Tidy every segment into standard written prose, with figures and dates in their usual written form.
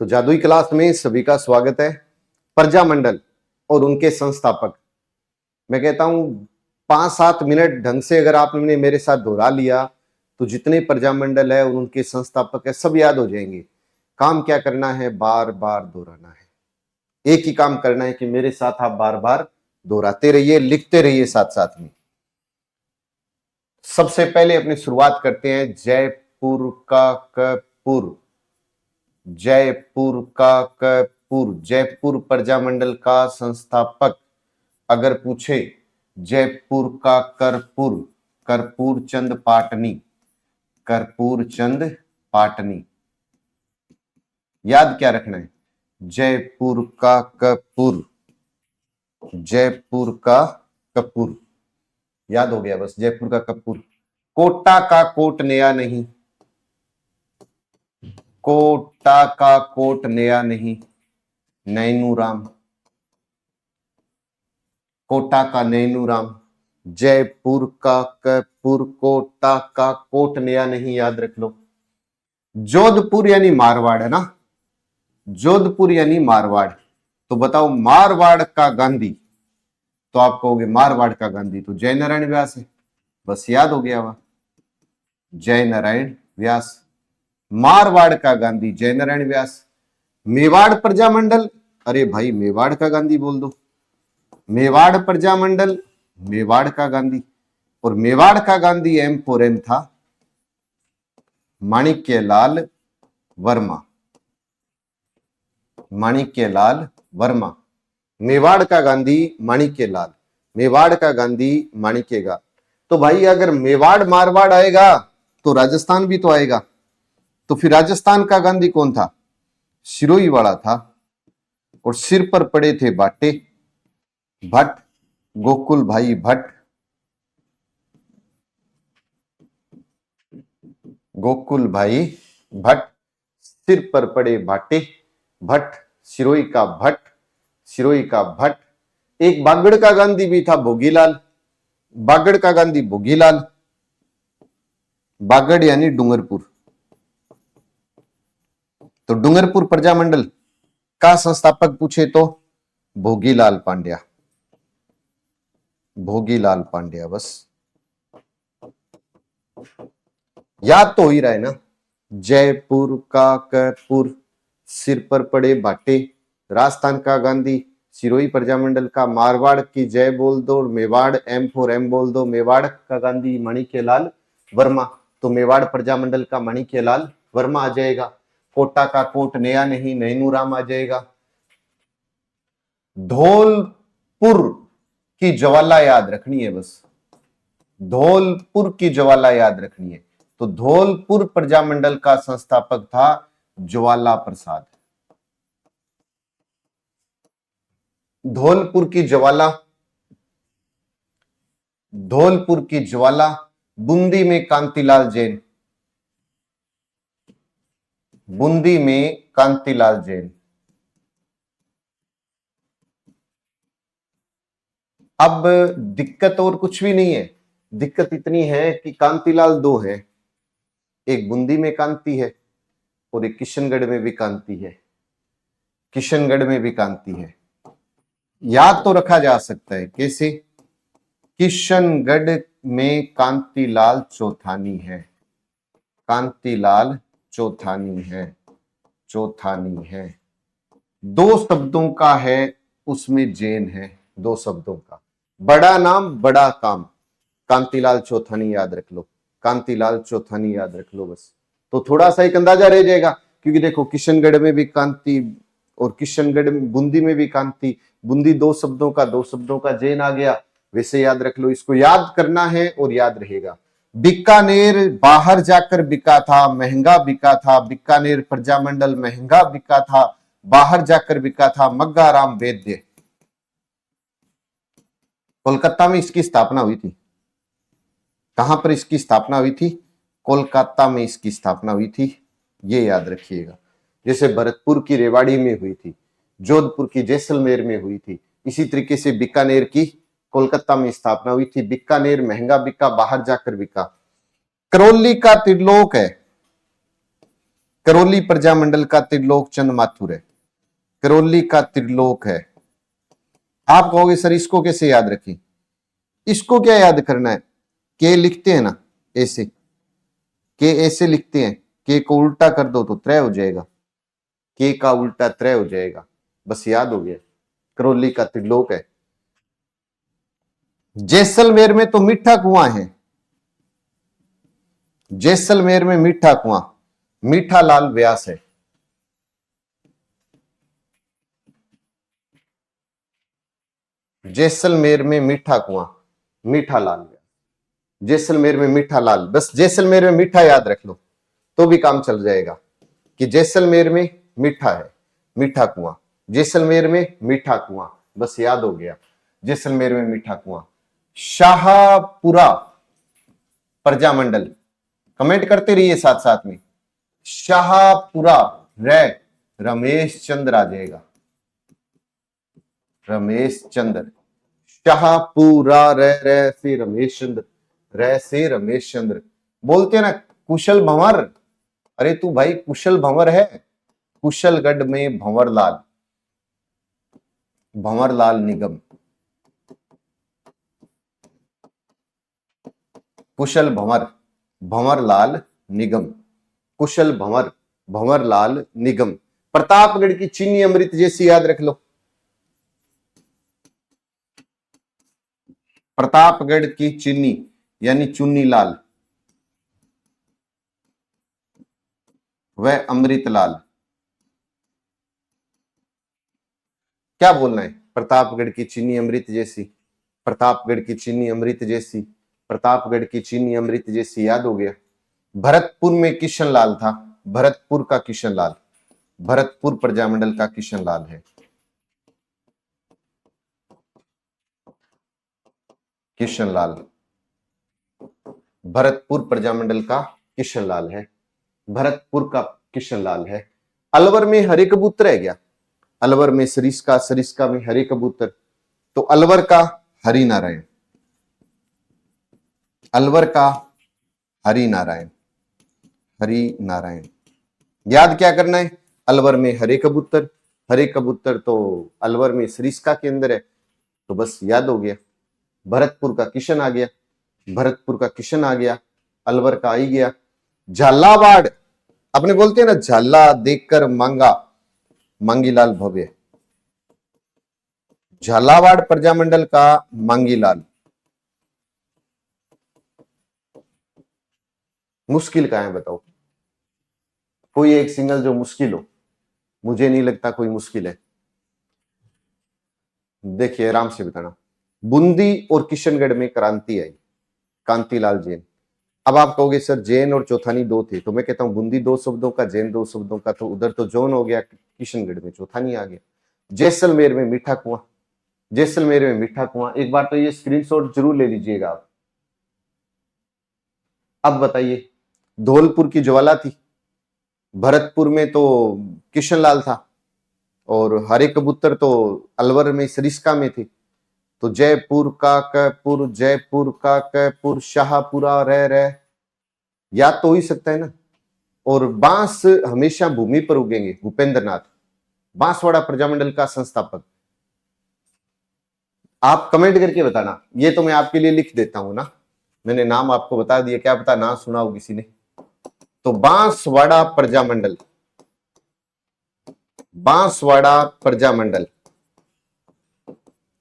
तो जादुई क्लास में सभी का स्वागत है। प्रजामंडल और उनके संस्थापक, मैं कहता हूं 5-7 मिनट ढंग से अगर आपने मेरे साथ दोहरा लिया तो जितने प्रजामंडल है और उनके संस्थापक है सब याद हो जाएंगे। काम क्या करना है? बार बार दोहराना है। एक ही काम करना है कि मेरे साथ आप बार बार दोहराते रहिए, लिखते रहिए साथ साथ में। सबसे पहले अपनी शुरुआत करते हैं जयपुर का कपूर। जयपुर का कपूर, जयपुर प्रजामंडल का संस्थापक अगर पूछे जयपुर का कर्पूर, कर्पूर चंद पाटनी, कर्पूर चंद पाटनी। याद क्या रखना है? जयपुर का कपूर, जयपुर का कपूर याद हो गया बस। जयपुर का कपूर। कोटा का कोट नया नहीं, कोटा का कोट नया नहीं, नैनूराम। कोटा का नैनूराम। जयपुर का कपूर, कोटा का कोट नया नहीं, याद रख लो। जोधपुर यानी मारवाड़ है ना, जोधपुर यानी मारवाड़। तो बताओ मारवाड़ का गांधी, तो आप कहोगे मारवाड़ का गांधी तो जय नारायण व्यास है, बस याद हो गया वह, जय नारायण व्यास। मारवाड़ का गांधी जय नारायण व्यास। मेवाड़ प्रजामंडल, अरे भाई मेवाड़ का गांधी बोल दो। मेवाड़ प्रजामंडल, मेवाड़ का गांधी। और मेवाड़ का गांधी एम फॉर एम था माणिक्यलाल वर्मा, माणिक्यलाल वर्मा। मेवाड़ का गांधी माणिक्यलाल, मेवाड़ का गांधी माणिक्यलाल। तो भाई अगर मेवाड़ मारवाड़ आएगा तो राजस्थान भी तो आएगा। तो फिर राजस्थान का गांधी कौन था? सिरोही वाला था। और सिर पर पड़े थे बाटे, भट्ट, गोकुल भाई भट्ट, गोकुल भाई भट्ट। सिर पर पड़े बाटे, भट्ट, सिरोही का भट्ट, सिरोही का भट्ट। एक बागड़ का गांधी भी था भोगीलाल, बागड़ का गांधी भोगीलाल। बागड़ यानी डूंगरपुर। तो डूंगरपुर प्रजामंडल का संस्थापक पूछे तो भोगीलाल पांड्या, भोगीलाल पांड्या। बस याद तो हो ही रहा है ना। जयपुर का कपूर, सिर पर पड़े बाटे, राजस्थान का गांधी, सिरोही प्रजामंडल का मारवाड़ की जय बोल दो, मेवाड़ एम फॉर एम बोल दो। मेवाड़ का गांधी माणिक्यलाल वर्मा, तो मेवाड़ प्रजामंडल का माणिक्यलाल वर्मा आ जाएगा। कोटा का कोट नया नहीं, नैनूराम आ जाएगा। धौलपुर की ज्वाला याद रखनी है बस, धौलपुर की ज्वाला याद रखनी है। तो धौलपुर प्रजामंडल का संस्थापक था ज्वाला प्रसाद। धौलपुर की ज्वाला, धौलपुर की ज्वाला। बूंदी में कांतिलाल जैन, बूंदी में कांतिलाल जैन। अब दिक्कत और कुछ भी नहीं है, दिक्कत इतनी है कि कांतिलाल दो है, एक बूंदी में कांति है और एक किशनगढ़ में भी कांति है, किशनगढ़ में भी कांति है। याद तो रखा जा सकता है, कैसे? किशनगढ़ में कांतिलाल चौथानी है, कांतिलाल चौथानी है, चौथानी है। 2 शब्दों का है उसमें जैन है, 2 शब्दों का। बड़ा नाम बड़ा काम, कांतिलाल चौथानी याद रख लो, कांतिलाल चौथानी याद रख लो बस। तो थोड़ा सा एक अंदाजा रह जाएगा, क्योंकि देखो किशनगढ़ में भी कांति और किशनगढ़ में, बूंदी में भी कांति। बूंदी 2 शब्दों का, 2 शब्दों का जैन आ गया, वैसे याद रख लो। इसको याद करना है और याद रहेगा। बीकानेर बाहर जाकर बिका था, महंगा बिका था, बीकानेर प्रजामंडल महंगा बिका था, बाहर जाकर बिका था। मग्गाराम वैद्य, कोलकाता में इसकी स्थापना हुई थी। कहां पर इसकी स्थापना हुई थी? कोलकाता में इसकी स्थापना हुई थी, ये याद रखिएगा। जैसे भरतपुर की रेवाड़ी में हुई थी, जोधपुर की जैसलमेर में हुई थी, इसी तरीके से बीकानेर की कोलकाता में स्थापना हुई थी। बीकानेर महंगा बिका, बाहर जाकर बिका। करौली का त्रिलोक है, करौली प्रजामंडल का त्रिलोक चंद माथुर है, करौली का त्रिलोक है। आप कहोगे सर इसको कैसे याद रखें? इसको क्या याद करना है? के लिखते हैं ना ऐसे, के ऐसे लिखते हैं, के को उल्टा कर दो तो त्रय हो जाएगा, के का उल्टा त्रय हो जाएगा, बस याद हो गया। करौली का त्रिलोक है। जैसलमेर में तो मीठा कुआं है, जैसलमेर में मीठा कुआं, मीठा लाल व्यास है। जैसलमेर में मीठा कुआं, मीठा लाल व्यास, जैसलमेर में मीठा लाल, बस जैसलमेर में मीठा याद रख लो तो भी काम चल जाएगा कि जैसलमेर में मीठा है, मीठा कुआं, जैसलमेर में मीठा कुआं, बस याद हो गया, जैसलमेर में मीठा कुआं। शाहपुरा प्रजामंडल, कमेंट करते रहिए साथ साथ में। शाहपुरा रे रमेश चंद्र आ जाएगा, रमेश चंद्र, शाहपुरा रे से रमेश चंद्र, रे से रमेश चंद्र। बोलते हैं ना कुशल भंवर, अरे तू भाई कुशल भंवर है। कुशलगढ़ में भंवरलाल, भंवरलाल निगम, कुशल भंवर, भंवरलाल निगम, कुशल भंवर, भंवरलाल निगम। प्रतापगढ़ की चीनी अमृत जैसी याद रख लो, प्रतापगढ़ की चीनी यानी चुन्नी लाल, वह अमृतलाल। क्या बोलना है? प्रतापगढ़ की चीनी अमृत जैसी, प्रतापगढ़ की चीनी अमृत जैसी, प्रतापगढ़ की चीनी अमृत जैसी, याद हो गया। भरतपुर में किशन लाल था, भरतपुर का किशन लाल, भरतपुर प्रजामंडल का किशन लाल है, किशन लाल, भरतपुर प्रजामंडल का किशन लाल है, भरतपुर का किशन लाल है। अलवर में हरे कबूतर है क्या? अलवर में सरिस्का, सरिस्का में हरे कबूतर, तो अलवर का हरि नारायण, अलवर का हरि नारायण, हरि नारायण। याद क्या करना है? अलवर में हरे कबूतर, हरे कबूतर तो अलवर में सरिस्का के अंदर है, तो बस याद हो गया। भरतपुर का किशन आ गया, भरतपुर का किशन आ गया, अलवर का आई गया। झालावाड़, अपने बोलते हैं ना झाला देखकर मांगा मांगीलाल भव्य, झालावाड़ प्रजामंडल का मांगीलाल। मुश्किल कहां है बताओ? कोई एक सिंगल जो मुश्किल हो, मुझे नहीं लगता कोई मुश्किल है। देखिए आराम से बताना। बूंदी और किशनगढ़ में क्रांति आई, कांतिलाल जैन। अब आप कहोगे सर जैन और चौथानी दो थे, तो मैं कहता हूं बूंदी दो शब्दों का, जैन दो शब्दों का, तो उधर तो जौन हो गया, किशनगढ़ में चौथानी आ गया। जैसलमेर में मीठा कुआं, जैसलमेर में मीठा कुआं। एक बार तो ये स्क्रीनशॉट जरूर ले लीजिएगा आप। अब बताइए, धौलपुर की ज्वाला थी, भरतपुर में तो किशनलाल था, और हरे कबूतर तो अलवर में सरिस्का में थे, तो जयपुर का कैपुर, जयपुर का कैपुर, शाहपुरा रह याद तो हो ही सकता है ना। और बांस हमेशा भूमि पर उगेंगे, भूपेंद्र नाथ, बांसवाड़ा प्रजामंडल का संस्थापक। आप कमेंट करके बताना, ये तो मैं आपके लिए लिख देता हूं ना, मैंने नाम आपको बता दिया, क्या पता ना सुना हो किसी ने। तो बांसवाड़ा प्रजामंडल, बांसवाड़ा प्रजामंडल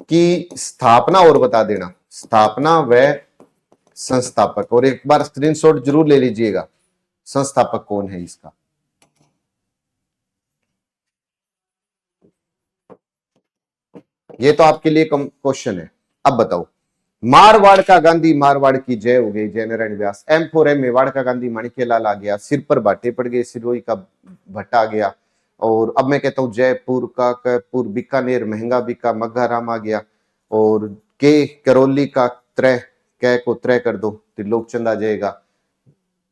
की स्थापना और बता देना, स्थापना व संस्थापक, और एक बार स्क्रीनशॉट जरूर ले लीजिएगा, संस्थापक कौन है इसका। ये तो आपके लिए क्वेश्चन है। अब बताओ, मारवाड़ का गांधी, मारवाड़ की जय हो गई, जय नारायण व्यास। M4 मेवाड़ का गांधी माणिक्यलाल आ गया, सिर पर बाटे पड़ गए, सिरोही का भट्टा आ गया। और अब मैं कहता हूं जयपुर का कैपुर, बीकानेर महंगा बिका, मग्घाराम आ गया। और के करौली का त्रय, कै को त्रय कर दो, त्रिलोकचंद आ जाएगा।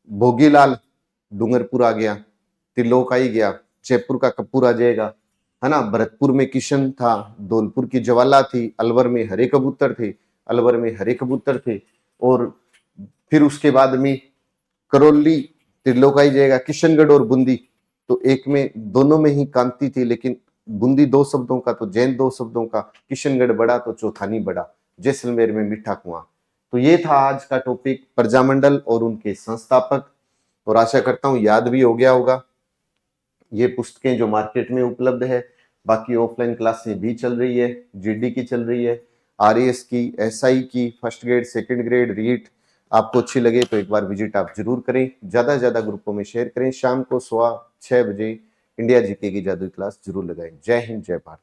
भोगीलाल डूंगरपुर आ गया, त्रिलोक आ ही गया। जयपुर का कपूर आ जाएगा, है ना। भरतपुर में किशन था, धौलपुर की ज्वाला थी, अलवर में हरे कबूतर थे, अलवर में हरे कबूतर थे। और फिर उसके बाद में करौली, त्रिलोक आ ही जाएगा। किशनगढ़ और बूंदी, तो एक में दोनों में ही कांति थी, लेकिन बूंदी 2 शब्दों का तो जैन 2 शब्दों का, किशनगढ़ बड़ा तो चौथानी बड़ा, जैसलमेर में मीठा कुआं। तो ये था आज का टॉपिक, प्रजामंडल और उनके संस्थापक। और आशा करता हूं याद भी हो गया होगा। ये पुस्तकें जो मार्केट में उपलब्ध है, बाकी ऑफलाइन क्लासें भी चल रही है, जीडी की चल रही है, आरएएस की, एसआई की, first grade, second grade, REET. आपको अच्छी लगे तो एक बार विजिट आप जरूर करें, ज्यादा से ज्यादा ग्रुपों में शेयर करें। शाम को 6:15 बजे इंडिया जीके की जादुई क्लास जरूर लगाएं। जय हिंद, जय भारत।